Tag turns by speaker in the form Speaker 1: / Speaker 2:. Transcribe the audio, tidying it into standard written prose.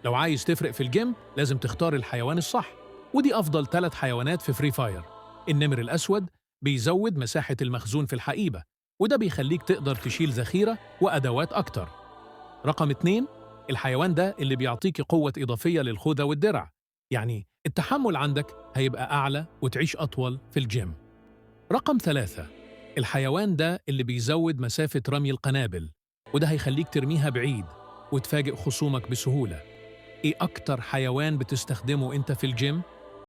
Speaker 1: لو عايز تفرق في الجيم لازم تختار الحيوان الصح، ودي أفضل 3 حيوانات في فري فاير. النمر الأسود بيزود مساحة المخزون في الحقيبة، وده بيخليك تقدر تشيل ذخيرة وأدوات أكتر. رقم 2، الحيوان ده اللي بيعطيك قوة إضافية للخوذة والدرع، يعني التحمل عندك هيبقى أعلى وتعيش أطول في الجيم. رقم 3، الحيوان ده اللي بيزود مسافة رمي القنابل، وده هيخليك ترميها بعيد وتفاجئ خصومك بسهولة. إيه أكتر حيوان بتستخدمه أنت في الجيم